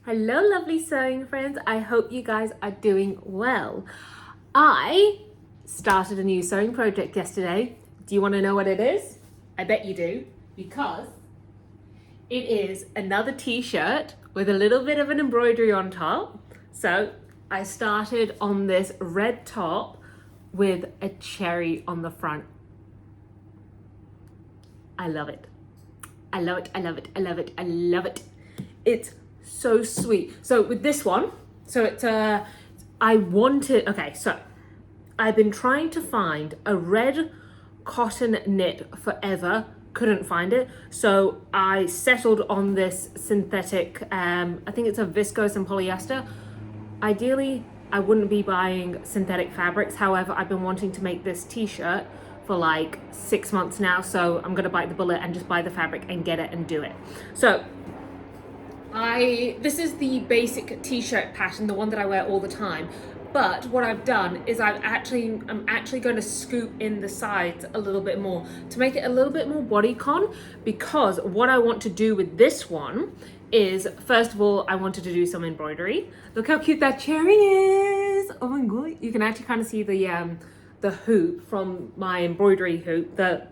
Hello, lovely sewing friends. I hope you guys are doing well. I started a new sewing project yesterday. Do you want to know what it is? I bet you do, because it is another t-shirt with a little bit of an embroidery on top. So I started on this red top with a cherry on the front. I love it. I love it, I love it, I love it, I love it. It's so sweet. So with this one, I've been trying to find a red cotton knit forever, couldn't find it. So I settled on this synthetic, I think it's a viscose and polyester. Ideally, I wouldn't be buying synthetic fabrics. However, I've been wanting to make this t-shirt for like 6 months now. So I'm gonna bite the bullet and just buy the fabric and get it and do it. So this is the basic t-shirt pattern, the one that I wear all the time. But what I've done is I'm actually going to scoop in the sides a little bit more to make it a little bit more bodycon, because what I want to do with this one is, first of all, I wanted to do some embroidery. Look how cute that cherry is. Oh my God. You can actually kind of see the hoop from my embroidery hoop, the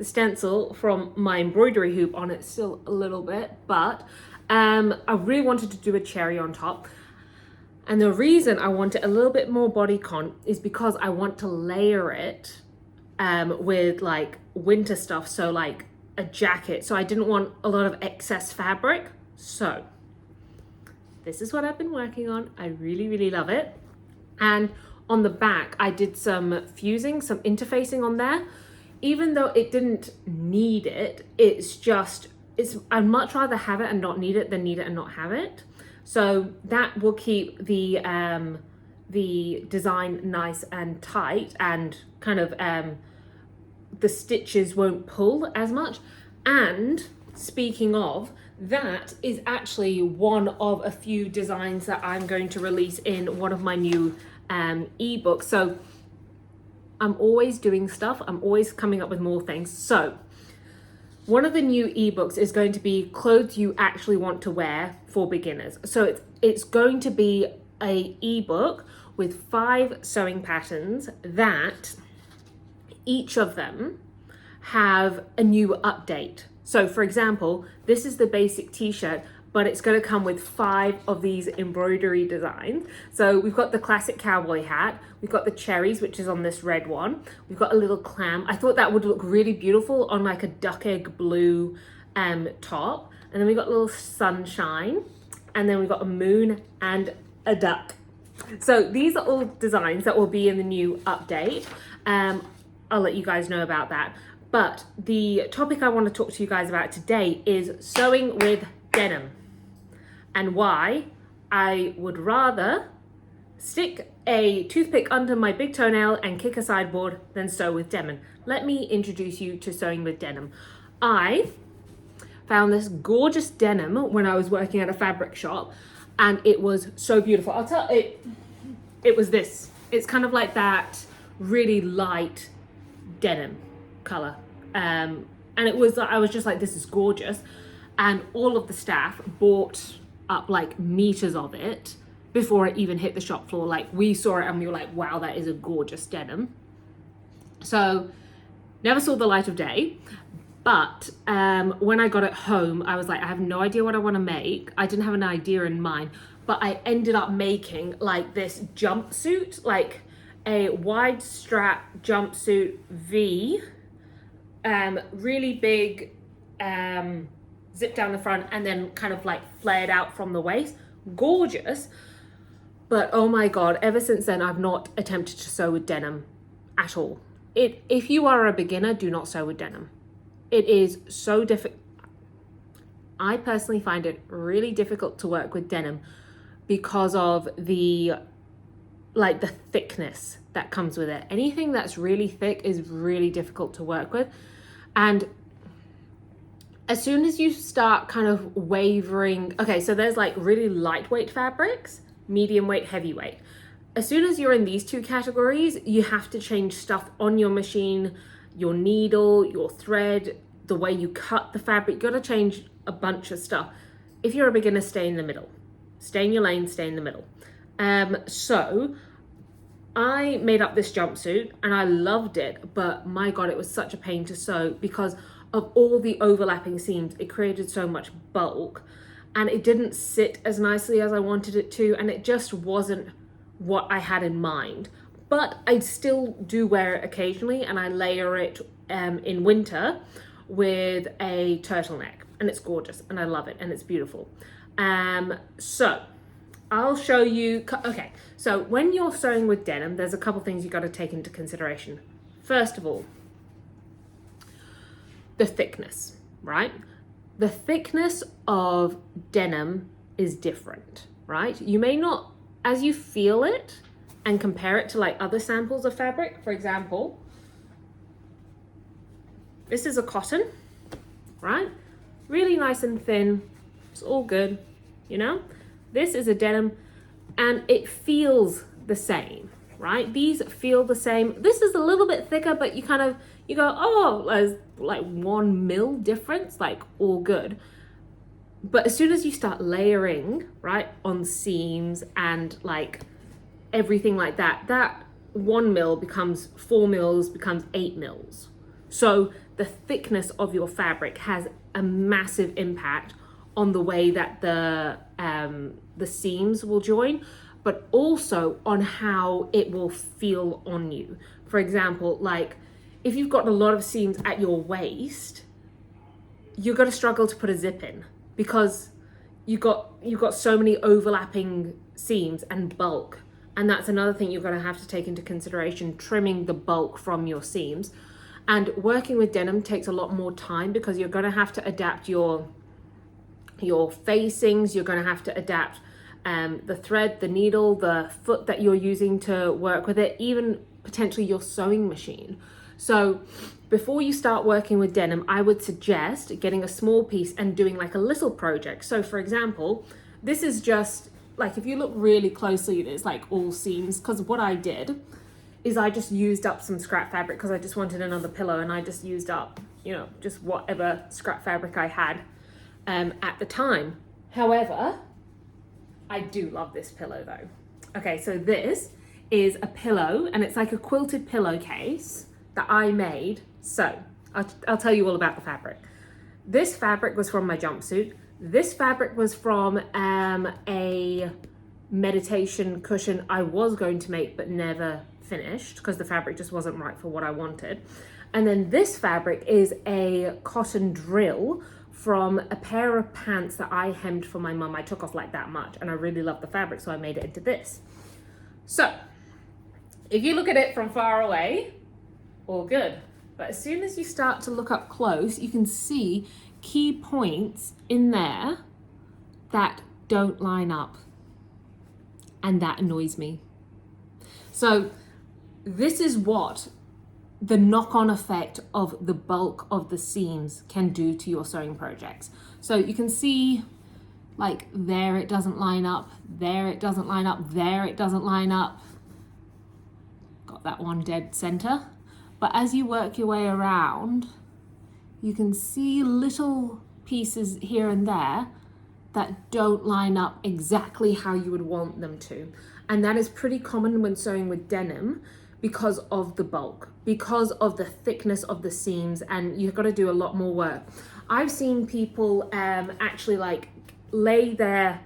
stencil from my embroidery hoop on it still a little bit, but I really wanted to do a cherry on top. And the reason I want it a little bit more bodycon is because I want to layer it with like winter stuff, so like a jacket. So I didn't want a lot of excess fabric. So this is what I've been working on. I really, really love it. And on the back, I did some fusing, some interfacing on there. Even though it didn't need it, I'd much rather have it and not need it than need it and not have it. So that will keep the design nice and tight, and kind of the stitches won't pull as much. And speaking of, that is actually one of a few designs that I'm going to release in one of my new ebooks. So I'm always doing stuff. I'm always coming up with more things. So one of the new ebooks is going to be clothes you actually want to wear for beginners. So it's going to be a ebook with 5 sewing patterns that each of them have a new update. So for example, this is the basic t-shirt, but it's going to come with 5 of these embroidery designs. So we've got the classic cowboy hat, we've got the cherries, which is on this red one, we've got a little clam. I thought that would look really beautiful on like a duck egg blue top. And then we've got a little sunshine, and then we've got a moon and a duck. So these are all designs that will be in the new update. I'll let you guys know about that. But the topic I want to talk to you guys about today is sewing with denim, and why I would rather stick a toothpick under my big toenail and kick a sideboard than sew with denim. Let me introduce you to sewing with denim. I found this gorgeous denim when I was working at a fabric shop, and it was so beautiful. It was this. It's kind of like that really light denim color. And I was just like, this is gorgeous. And all of the staff bought up like meters of it before it even hit the shop floor. Like, we saw it and we were like, wow, that is a gorgeous denim. So never saw the light of day. But when I got it home, I was like, I have no idea what I want to make. I didn't have an idea in mind, but I ended up making like this jumpsuit, like a wide strap jumpsuit V, really big, zip down the front, and then kind of like flared out from the waist. Gorgeous. But oh my God, ever since then, I've not attempted to sew with denim at all. If you are a beginner, do not sew with denim. It is so difficult. I personally find it really difficult to work with denim because of the thickness that comes with it. Anything that's really thick is really difficult to work with. And as soon as you start kind of wavering, okay, so there's like really lightweight fabrics, medium weight, heavyweight. As soon as you're in these 2 categories, you have to change stuff on your machine, your needle, your thread, the way you cut the fabric. You gotta change a bunch of stuff. If you're a beginner, stay in the middle. Stay in your lane, stay in the middle. So I made up this jumpsuit and I loved it, but my God, it was such a pain to sew because of all the overlapping seams. It created so much bulk and it didn't sit as nicely as I wanted it to, and it just wasn't what I had in mind. But I still do wear it occasionally, and I layer it in winter with a turtleneck, and it's gorgeous and I love it and it's beautiful. So I'll show you. Okay, so when you're sewing with denim, there's a couple things you got to take into consideration. First of all, the thickness, right? The thickness of denim is different, right? You may not, as you feel it and compare it to like other samples of fabric, for example, this is a cotton, right? Really nice and thin, it's all good, you know? This is a denim and it feels the same, right? These feel the same. This is a little bit thicker, but you go, oh, there's like 1 mil difference, like all good. But as soon as you start layering, right, on seams and like everything like that, that 1 mil becomes 4 mils, becomes 8 mils. So the thickness of your fabric has a massive impact on the way that the seams will join, but also on how it will feel on you. For example, like if you've got a lot of seams at your waist, you're going to struggle to put a zip in because you've got so many overlapping seams and bulk. And that's another thing you're going to have to take into consideration, trimming the bulk from your seams. And working with denim takes a lot more time because you're going to have to adapt your facings, you're going to have to adapt the thread, the needle, the foot that you're using to work with it, even potentially your sewing machine. So before you start working with denim, I would suggest getting a small piece and doing like a little project. So for example, this is just like, if you look really closely, it's like all seams, because what I did is I just used up some scrap fabric because I just wanted another pillow, and I just used up, you know, just whatever scrap fabric I had at the time. However, I do love this pillow though. Okay, so this is a pillow and it's like a quilted pillowcase that I made. So I'll tell you all about the fabric. This fabric was from my jumpsuit. This fabric was from a meditation cushion I was going to make but never finished because the fabric just wasn't right for what I wanted. And then this fabric is a cotton drill from a pair of pants that I hemmed for my mum. I took off like that much and I really love the fabric, so I made it into this. So if you look at it from far away, all good. But as soon as you start to look up close, you can see key points in there that don't line up. And that annoys me. So this is what the knock-on effect of the bulk of the seams can do to your sewing projects. So you can see like there it doesn't line up, there it doesn't line up, there it doesn't line up. Got that one dead center. But as you work your way around, you can see little pieces here and there that don't line up exactly how you would want them to. And that is pretty common when sewing with denim because of the bulk, because of the thickness of the seams, and you've got to do a lot more work. I've seen people actually like lay their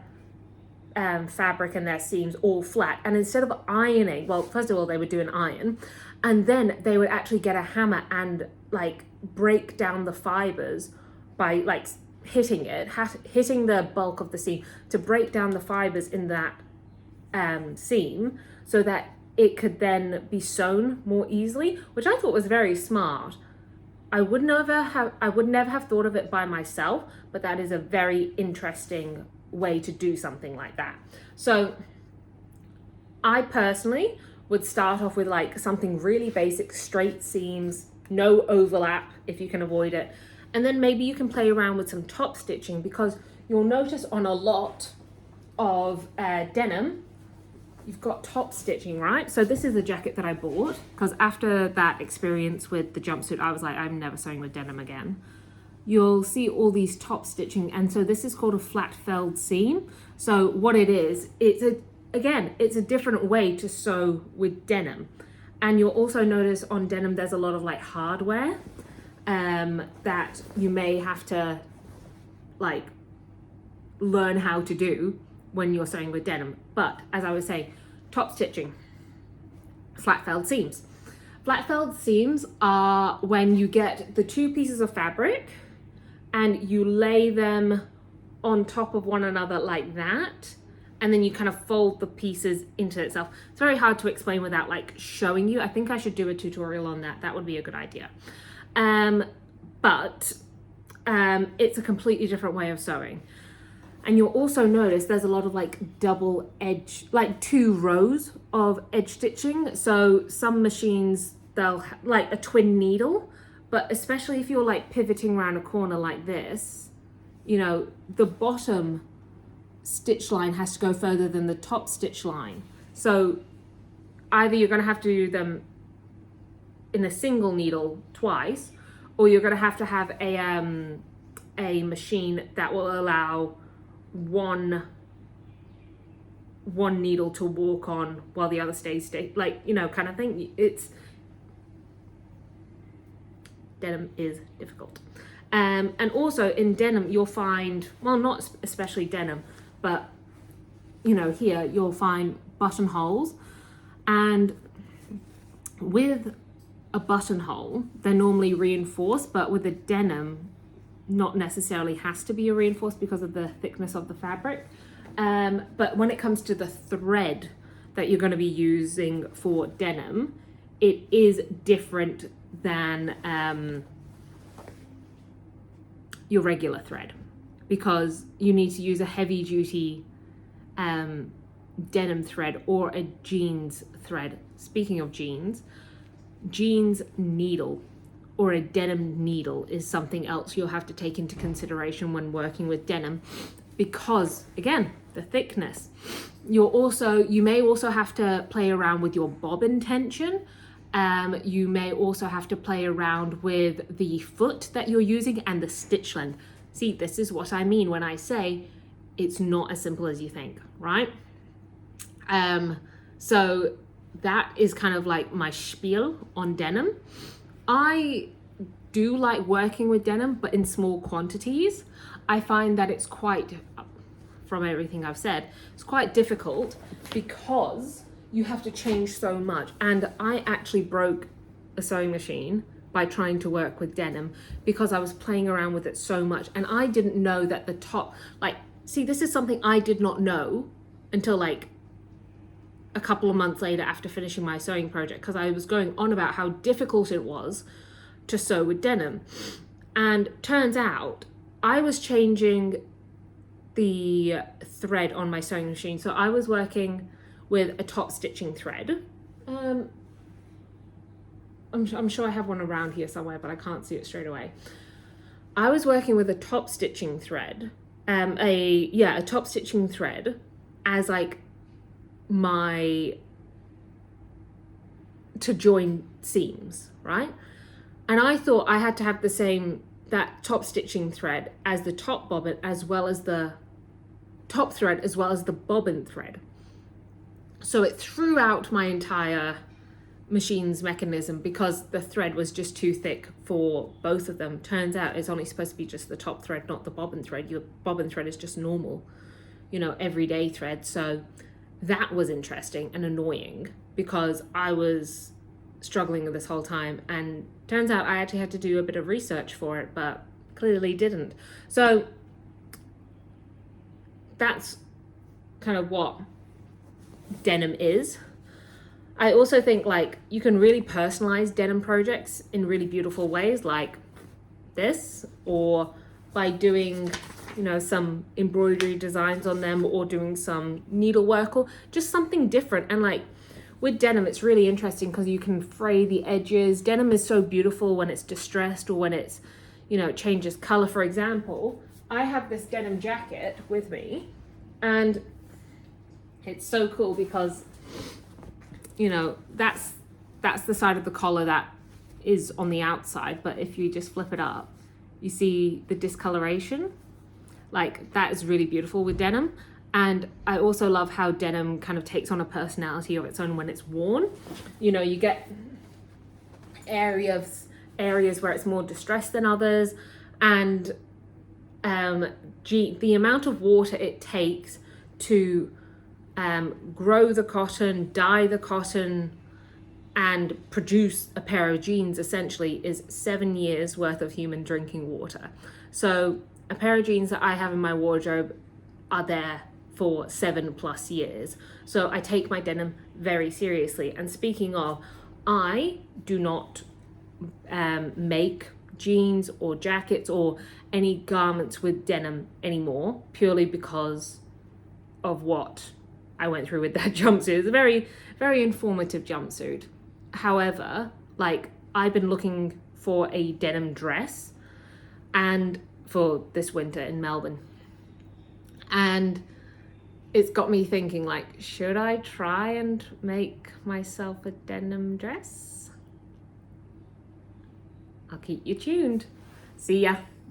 fabric and their seams all flat, and instead of ironing, well, first of all, they would do an iron, and then they would actually get a hammer and like break down the fibers by like hitting the bulk of the seam to break down the fibers in that seam so that it could then be sewn more easily, which I thought was very smart. I would never have thought of it by myself, but that is a very interesting way to do something like that. So I personally would start off with like something really basic, straight seams, no overlap if you can avoid it. And then maybe you can play around with some top stitching, because you'll notice on a lot of denim, you've got top stitching, right? So this is a jacket that I bought because after that experience with the jumpsuit, I was like, I'm never sewing with denim again. you'll see all these top stitching, and so this is called a flat felled seam. So what it is, it's a different way to sew with denim. And you'll also notice on denim there's a lot of like hardware that you may have to like learn how to do when you're sewing with denim. But as I was saying, top stitching, flat felled seams. Flat felled seams are when you get the two pieces of fabric and you lay them on top of one another like that, and then you kind of fold the pieces into itself. It's very hard to explain without like showing you. I think I should do a tutorial on that. That would be a good idea. But it's a completely different way of sewing. And you'll also notice there's a lot of like double edge, like 2 rows of edge stitching. So some machines, they'll like a twin needle, but especially if you're like pivoting around a corner like this, you know, the bottom stitch line has to go further than the top stitch line. So either you're going to have to do them in a single needle twice, or you're going to have a machine that will allow one needle to walk on while the other stays like, you know, kind of thing. Denim is difficult. And also in denim you'll find, well, not especially denim, but you know, here you'll find buttonholes, and with a buttonhole they're normally reinforced, but with a denim not necessarily has to be reinforced because of the thickness of the fabric. But when it comes to the thread that you're going to be using for denim, it is different than your regular thread, because you need to use a heavy duty denim thread or a jeans thread. Speaking of jeans needle or a denim needle is something else you'll have to take into consideration when working with denim, because again, the thickness. You may also have to play around with your bobbin tension. You may also have to play around with the foot that you're using and the stitch length. See, this is what I mean when I say it's not as simple as you think, right? So that is kind of like my spiel on denim. I do like working with denim, but in small quantities. I find that it's quite, from everything I've said, it's quite difficult because you have to change so much. And I actually broke a sewing machine by trying to work with denim because I was playing around with it so much. And I didn't know that the top, like, see, this is something I did not know until like a couple of months later after finishing my sewing project, because I was going on about how difficult it was to sew with denim. And turns out I was changing the thread on my sewing machine. So I was working with a top stitching thread. I'm sure I have one around here somewhere, but I can't see it straight away. I was working with a top stitching thread, a top stitching thread as like to join seams, right? And I thought I had to have that top stitching thread as the top bobbin, as well as the top thread, as well as the bobbin thread. So it threw out my entire machine's mechanism because the thread was just too thick for both of them. Turns out it's only supposed to be just the top thread, not the bobbin thread. Your bobbin thread is just normal, everyday thread. So that was interesting and annoying because I was struggling with this whole time, and turns out I actually had to do a bit of research for it, but clearly didn't. So that's kind of what denim is. I also think like you can really personalize denim projects in really beautiful ways like this, or by doing some embroidery designs on them, or doing some needlework, or just something different. And like with denim, it's really interesting because you can fray the edges. Denim is so beautiful when it's distressed or when it's, it changes color. For example, I have this denim jacket with me, and it's so cool because, that's the side of the collar that is on the outside. But if you just flip it up, You see the discoloration? Like, that is really beautiful with denim. And I also love how denim kind of takes on a personality of its own when it's worn. You know, you get areas where it's more distressed than others, and the amount of water it takes to grow the cotton, dye the cotton, and produce a pair of jeans essentially is 7 years worth of human drinking water. So a pair of jeans that I have in my wardrobe are there for 7+ years. So I take my denim very seriously. And speaking of, I do not make jeans or jackets or any garments with denim anymore, purely because of what I went through with that jumpsuit. It's a very, very informative jumpsuit. However, like, I've been looking for a denim dress and for this winter in Melbourne, and it's got me thinking, like, should I try and make myself a denim dress? I'll keep you tuned. See ya.